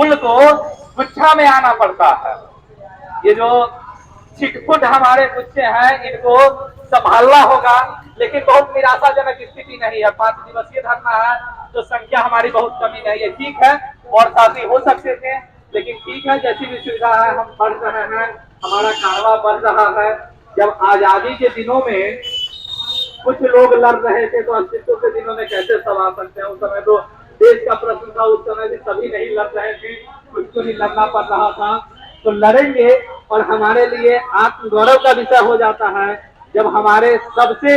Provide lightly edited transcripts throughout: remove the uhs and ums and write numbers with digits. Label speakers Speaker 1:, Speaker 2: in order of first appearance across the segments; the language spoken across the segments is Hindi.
Speaker 1: फूल को गुच्छा में आना पड़ता है। ये जो छिटपुट हमारे गुच्छे हैं इनको संभालना होगा, लेकिन बहुत निराशाजनक स्थिति नहीं है। 5 दिवसीय धरना है तो संख्या हमारी बहुत कमी नहीं है। ठीक है, और साथी हो सकते थे, लेकिन ठीक है, जैसी भी सुविधा है हम बढ़ रहे हैं, हमारा कारवा बढ़ रहा है। जब आजादी के दिनों में कुछ लोग लड़ रहे थे तो अस्तित्व के दिनों में कैसे संभाल सकते हैं? उस समय तो देश का प्रश्न था, उस समय भी सभी नहीं लड़ रहे थे, कुछ को ही लड़ना पड़ रहा था। तो लड़ेंगे, और हमारे लिए आत्मगौरव का विषय हो जाता है जब हमारे सबसे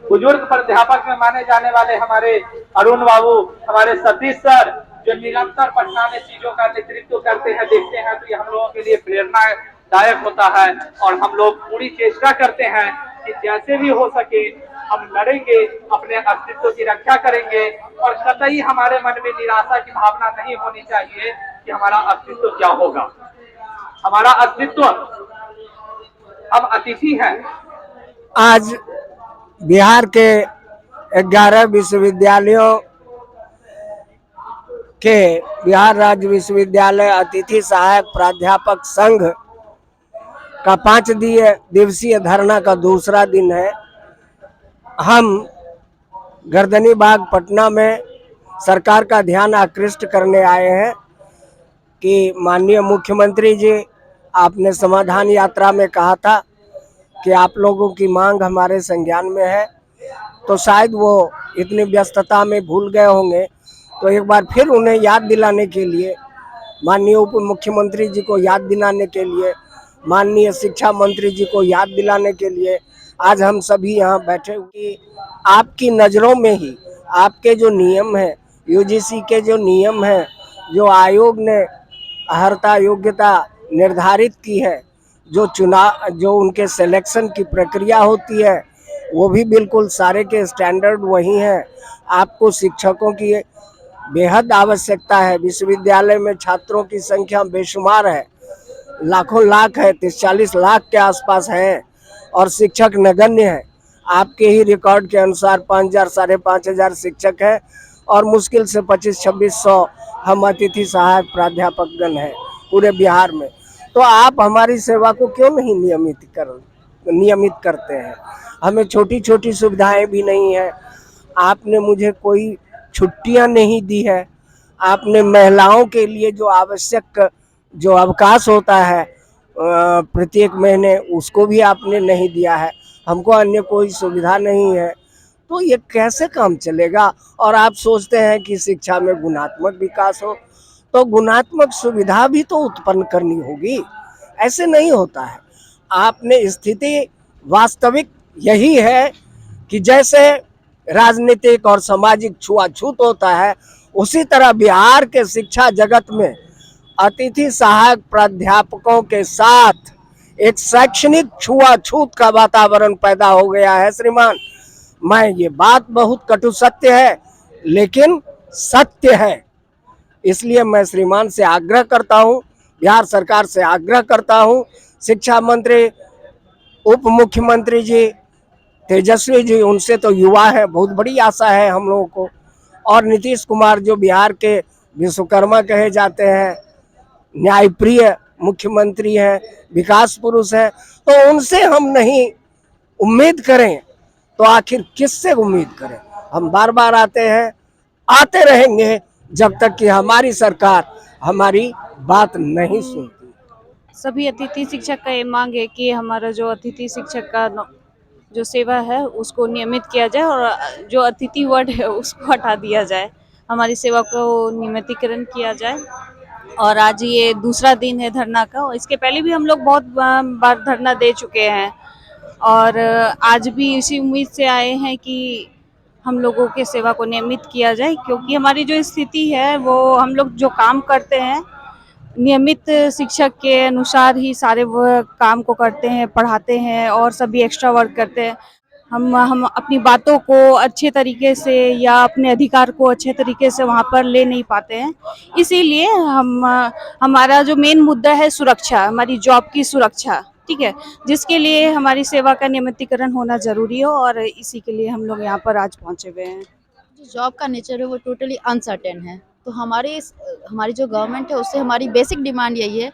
Speaker 1: बुजुर्ग प्राध्यापक में माने जाने वाले हमारे अरुण बाबू, हमारे सतीश सर, जो निरंतर पटना में चीजों का नेतृत्व करते हैं, देखते हैं, तो ये हम लोगों के लिए प्रेरणादायक होता है। और हम लोग पूरी चेष्टा करते हैं कि जैसे भी हो सके हम लड़ेंगे, अपने अस्तित्व की रक्षा करेंगे, और कतई हमारे मन में निराशा की भावना नहीं होनी चाहिए कि हमारा अस्तित्व क्या होगा। हमारा अस्तित्व, हम अतिथि हैं।
Speaker 2: आज बिहार के 11 विश्वविद्यालयों के बिहार राज्य विश्वविद्यालय अतिथि सहायक प्राध्यापक संघ का 5 दिवसीय धरना का दूसरा दिन है। हम गर्दनी बाग पटना में सरकार का ध्यान आकृष्ट करने आए हैं कि माननीय मुख्यमंत्री जी, आपने समाधान यात्रा में कहा था कि आप लोगों की मांग हमारे संज्ञान में है, तो शायद वो इतनी व्यस्तता में भूल गए होंगे। तो एक बार फिर उन्हें याद दिलाने के लिए, माननीय उप मुख्यमंत्री जी को याद दिलाने के लिए, माननीय शिक्षा मंत्री जी को याद दिलाने के लिए आज हम सभी यहाँ बैठे हुए। आपकी नज़रों में ही आपके जो नियम हैं, यूजीसी के जो नियम हैं, जो आयोग ने अर्हता योग्यता निर्धारित की है, जो चुनाव, जो उनके सिलेक्शन की प्रक्रिया होती है, वो भी बिल्कुल सारे के स्टैंडर्ड वही हैं। आपको शिक्षकों की बेहद आवश्यकता है। विश्वविद्यालय में छात्रों की संख्या बेशुमार है, लाखों लाख है, 30-40 लाख के आसपास है, और शिक्षक नगण्य है। आपके ही रिकॉर्ड के अनुसार 5000 5,500 शिक्षक है, और मुश्किल से 2500-2600 हम अतिथि सहायक प्राध्यापकगण हैं पूरे बिहार में। तो आप हमारी सेवा को क्यों नहीं नियमित करते हैं? हमें छोटी छोटी सुविधाएं भी नहीं है। आपने मुझे कोई छुट्टियां नहीं दी है। आपने महिलाओं के लिए जो आवश्यक जो अवकाश होता है प्रत्येक महीने, उसको भी आपने नहीं दिया है। हमको अन्य कोई सुविधा नहीं है, तो ये कैसे काम चलेगा? और आप सोचते हैं कि शिक्षा में गुणात्मक विकास हो, तो गुणात्मक सुविधा भी तो उत्पन्न करनी होगी। ऐसे नहीं होता है। आपने स्थिति वास्तविक यही है कि जैसे राजनीतिक और सामाजिक छुआछूत होता है, उसी तरह बिहार के शिक्षा जगत में अतिथि सहायक प्राध्यापकों के साथ एक शैक्षणिक छुआछूत का वातावरण पैदा हो गया है। श्रीमान, मैं ये बात बहुत कटु सत्य है, लेकिन सत्य है। इसलिए मैं श्रीमान से आग्रह करता हूँ, बिहार सरकार से आग्रह करता हूँ, शिक्षा मंत्री, उप मुख्यमंत्री जी, तेजस्वी जी, उनसे तो युवा है, बहुत बड़ी आशा है हम लोगों को, और नीतीश कुमार जो बिहार के विश्वकर्मा कहे जाते हैं, न्यायप्रिय मुख्यमंत्री हैं, विकास पुरुष हैं, तो उनसे हम नहीं उम्मीद करें तो आखिर किससे उम्मीद करें? हम बार बार आते हैं, आते रहेंगे जब तक कि हमारी सरकार हमारी बात नहीं सुनती।
Speaker 3: सभी अतिथि शिक्षक का ये मांग है कि हमारा जो अतिथि शिक्षक का जो सेवा है उसको नियमित किया जाए, और जो अतिथि वर्ड है उसको हटा दिया जाए, हमारी सेवा को नियमितीकरण किया जाए। और आज ये दूसरा दिन है धरना का, और इसके पहले भी हम लोग बहुत बार धरना दे चुके हैं, और आज भी इसी उम्मीद से आए हैं कि हम लोगों के सेवा को नियमित किया जाए, क्योंकि हमारी जो स्थिति है वो हम लोग जो काम करते हैं नियमित शिक्षक के अनुसार ही सारे वो काम को करते हैं, पढ़ाते हैं और सभी एक्स्ट्रा वर्क करते हैं। हम अपनी बातों को अच्छे तरीके से या अपने अधिकार को अच्छे तरीके से वहाँ पर ले नहीं पाते हैं। इसीलिए हमारा जो मेन मुद्दा है सुरक्षा, हमारी जॉब की सुरक्षा, ठीक है, जिसके लिए हमारी सेवा का नियमितीकरण होना जरूरी हो, और इसी के लिए हम लोग यहाँ पर आज पहुँचे हुए हैं।
Speaker 4: जो जॉब का नेचर है वो टोटली अनसर्टेन है। तो हमारी जो गवर्नमेंट है उससे हमारी बेसिक डिमांड यही है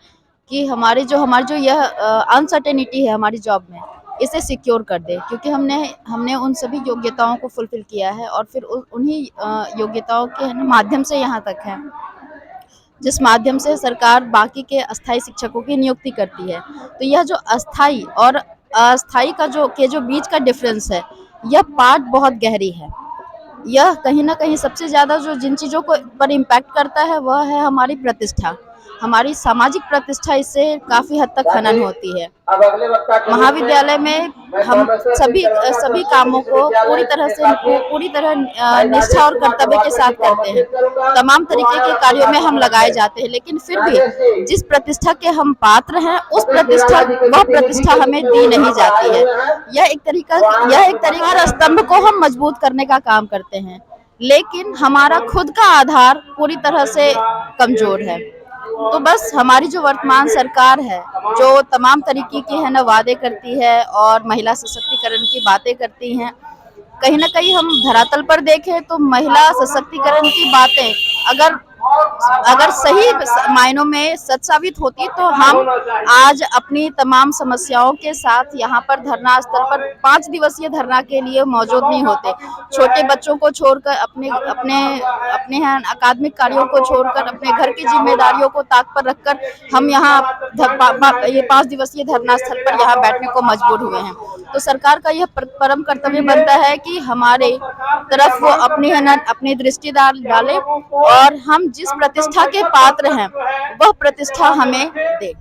Speaker 4: कि हमारी जो यह अनसर्टेनिटी है हमारी जॉब में, इसे सिक्योर कर दे, क्योंकि हमने उन सभी योग्यताओं को फुलफिल किया है और फिर उन्हीं योग्यताओं के है ना माध्यम से यहाँ तक है, जिस माध्यम से सरकार बाकी के अस्थायी शिक्षकों की नियुक्ति करती है। तो यह जो अस्थायी और अस्थायी का जो बीच का डिफरेंस है, यह पार्ट बहुत गहरी है। यह कहीं ना कहीं सबसे ज्यादा जिन चीजों को पर इम्पैक्ट करता है वह है हमारी प्रतिष्ठा, हमारी सामाजिक प्रतिष्ठा इससे काफी हद तक हनन होती है। महाविद्यालय में हम सभी कामों को पूरी तरह निष्ठा और कर्तव्य के साथ करते हैं। तमाम तरीके के कार्यों में हम लगाए जाते हैं, लेकिन फिर भी जिस प्रतिष्ठा के हम पात्र हैं वह प्रतिष्ठा हमें दी नहीं जाती है। यह एक तरीका स्तंभ को हम मजबूत करने का काम करते हैं, लेकिन हमारा खुद का आधार पूरी तरह से कमजोर है। तो बस हमारी जो वर्तमान सरकार है, जो तमाम तरीके की है ना वादे करती है और महिला सशक्तिकरण की बातें करती हैं, कहीं ना कहीं हम धरातल पर देखें तो महिला सशक्तिकरण की बातें अगर सही मायनों में सच साबित होती तो हम आज अपनी तमाम समस्याओं के साथ यहाँ पर धरना स्थल पर 5 दिवसीय धरना के लिए मौजूद नहीं होते। छोटे बच्चों को छोड़कर अपने अकादमिक कार्यों को छोड़कर अपने घर की जिम्मेदारियों को ताक पर रखकर हम यहाँ ये 5 दिवसीय धरना स्थल पर यहाँ बैठने को मजबूर हुए हैं। तो सरकार का यह परम कर्तव्य बनता है कि हमारे तरफ वो अपनी दृष्टि डाले और हम जिस प्रतिष्ठा के पात्र हैं वह प्रतिष्ठा हमें दे।